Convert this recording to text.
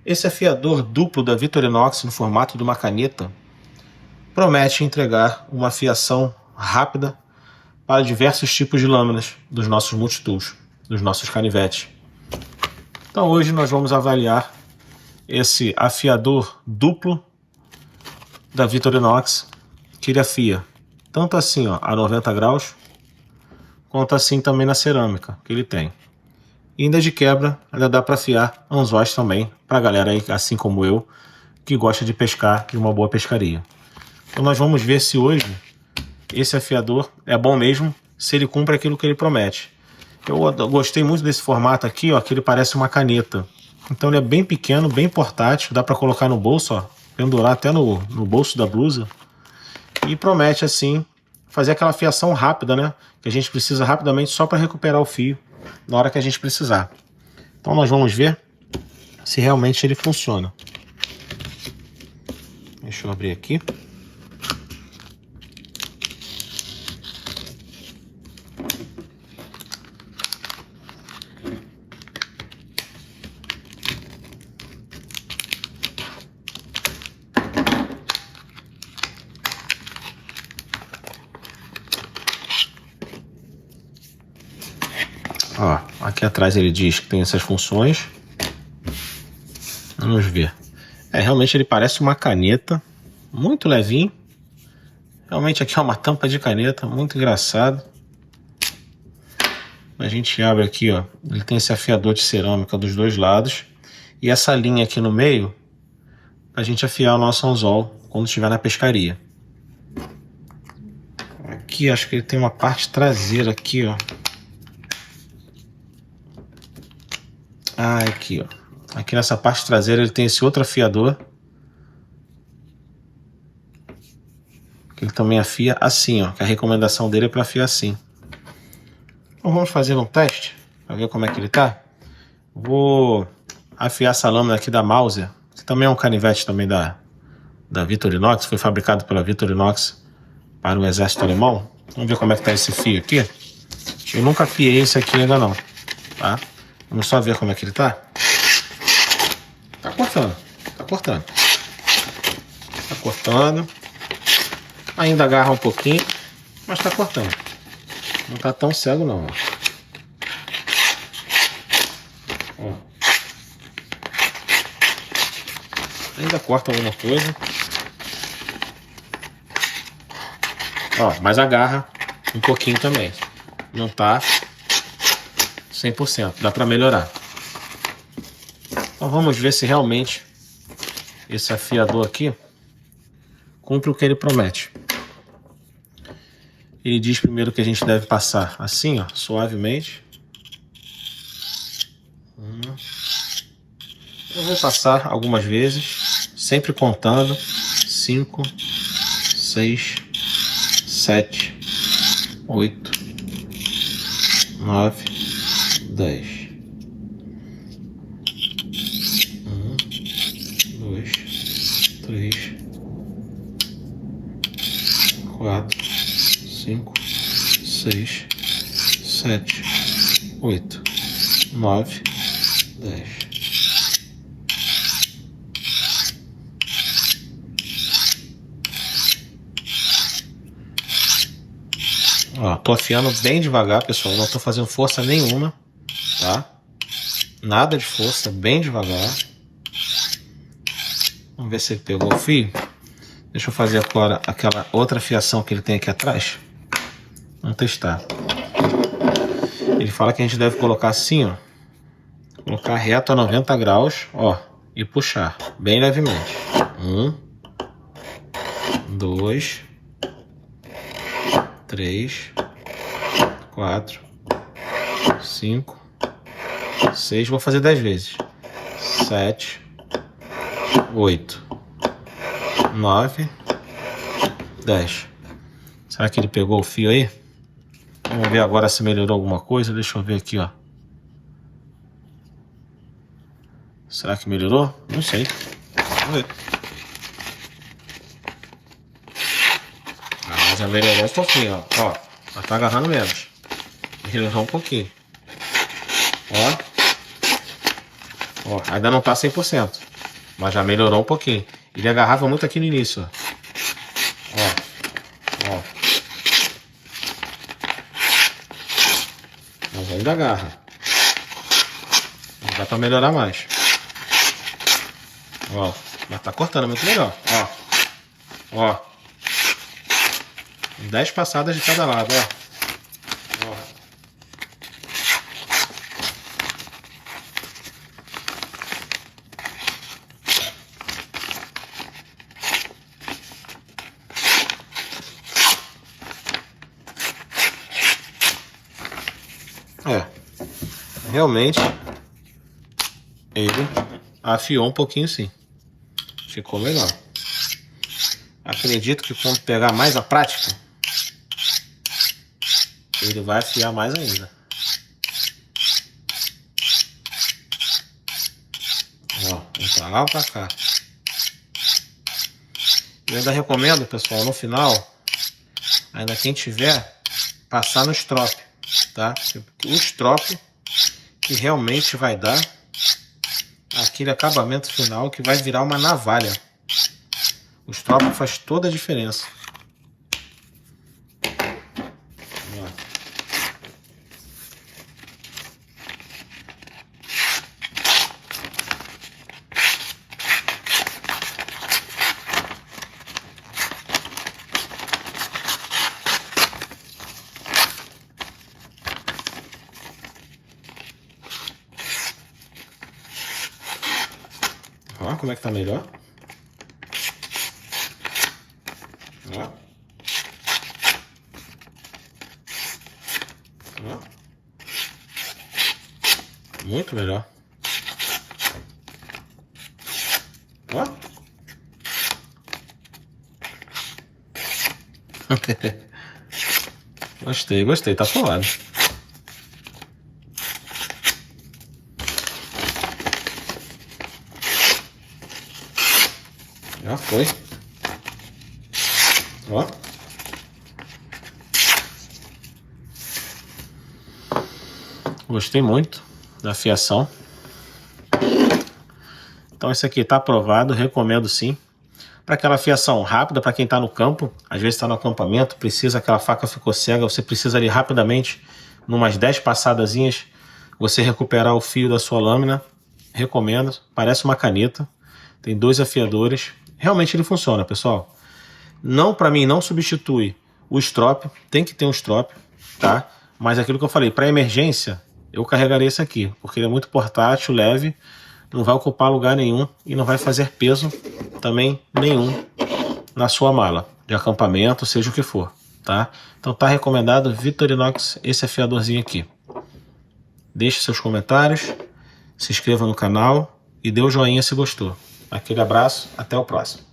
Esse afiador duplo da Victorinox no formato de uma caneta promete entregar uma afiação rápida para diversos tipos de lâminas dos nossos multitools, dos nossos canivetes. Então hoje nós vamos avaliar esse afiador duplo da Victorinox, que ele afia tanto assim ó, a 90 graus, quanto assim também na cerâmica que ele tem. E ainda de quebra, ainda dá para afiar anzóis também, para a galera aí, assim como eu, que gosta de pescar de uma boa pescaria. Então nós vamos ver se hoje esse afiador é bom mesmo, se ele cumpre aquilo que ele promete. Eu gostei muito desse formato aqui, ó, que ele parece uma caneta. Então ele é bem pequeno, bem portátil, dá para colocar no bolso, ó, pendurar até no bolso da blusa. E promete assim fazer aquela afiação rápida, né? Que a gente precisa rapidamente só para recuperar o fio na hora que a gente precisar. Então nós vamos ver se realmente ele funciona. Deixa eu abrir aqui. Ó, aqui atrás ele diz que tem essas funções. Vamos ver. Realmente ele parece uma caneta, muito levinho. Realmente aqui é uma tampa de caneta, muito engraçado. A gente abre aqui, ó, ele tem esse afiador de cerâmica dos dois lados. E essa linha aqui no meio, pra gente afiar o nosso anzol quando estiver na pescaria. Aqui acho que ele tem uma parte traseira aqui, ó. Aqui, ó. Aqui nessa parte traseira ele tem esse outro afiador. Que ele também afia assim, ó. Que a recomendação dele é para afiar assim. Então vamos fazer um teste para ver como é que ele tá. Vou afiar essa lâmina aqui da Mauser, que também é um canivete também da Victorinox. Foi fabricado pela Victorinox para o exército alemão. Vamos ver como é que tá esse fio aqui. Eu nunca afiei esse aqui ainda não, tá? Vamos só ver como é que ele tá. Tá cortando, tá cortando. Tá cortando. Ainda agarra um pouquinho, mas tá cortando. Não tá tão cego não. Ó. Ainda corta alguma coisa. Ó, mas agarra um pouquinho também. Não tá 100%, dá para melhorar. Então vamos ver se realmente esse afiador aqui cumpre o que ele promete. Ele diz primeiro que a gente deve passar assim, ó, suavemente. Eu vou passar algumas vezes, sempre contando. 5, 6, 7, 8, 9, 10. 1, 2, 3, 4, 5, 6, 7, 8, 9, 10. Ó, tô afiando bem devagar, pessoal. Não tô fazendo força nenhuma, tá? Nada de força, bem devagar. Vamos ver se ele pegou o fio. Deixa eu fazer agora aquela outra afiação que ele tem aqui atrás. Vamos testar. Ele fala que a gente deve colocar assim, ó. Colocar reto a 90 graus, ó. E puxar bem levemente. 1, 2, 3, 4, 5, 6. Vou fazer 10 vezes. 7, 8, 9, 10. Será que ele pegou o fio aí? Vamos ver agora se melhorou alguma coisa. Deixa eu ver aqui, ó. Será que melhorou? Não sei. Vamos ver. Já melhorou um pouquinho, ó. Ó, ela tá agarrando menos. Melhorou um pouquinho. Ó. Ó, ainda não tá 100%. Mas já melhorou um pouquinho. Ele agarrava muito aqui no início, ó. Ó. Mas ainda agarra. Dá pra melhorar mais. Ó. Mas tá cortando muito melhor. Ó. 10 passadas de cada lado, ó. Realmente ele afiou um pouquinho, sim. Ficou melhor. Acredito que quando pegar mais a prática, ele vai afiar mais ainda. Ó, pra lá ou pra cá. Eu ainda recomendo, pessoal, no final, ainda quem tiver, passar no strop, tá? O strop que realmente vai dar aquele acabamento final que vai virar uma navalha. O strop faz toda a diferença. Ó, como é que tá melhor? Ó. Ó. Muito melhor. Ó. Gostei, tá suave. Já foi. Ó. Gostei muito da fiação. Então esse aqui tá aprovado, recomendo sim. Para aquela fiação rápida, para quem está no campo, às vezes está no acampamento, precisa, aquela faca ficou cega, você precisa ali rapidamente, numas 10 passadazinhas, você recuperar o fio da sua lâmina. Recomendo, parece uma caneta, tem 2 afiadores, realmente ele funciona, pessoal. Não, para mim, não substitui o strop, tem que ter um strop, tá? Mas aquilo que eu falei, para emergência, eu carregarei esse aqui, porque ele é muito portátil, leve, não vai ocupar lugar nenhum e não vai fazer peso também nenhum na sua mala de acampamento, seja o que for, tá? Então tá recomendado Victorinox, esse afiadorzinho aqui. Deixe seus comentários, se inscreva no canal e dê o joinha se gostou. Aquele abraço, até o próximo.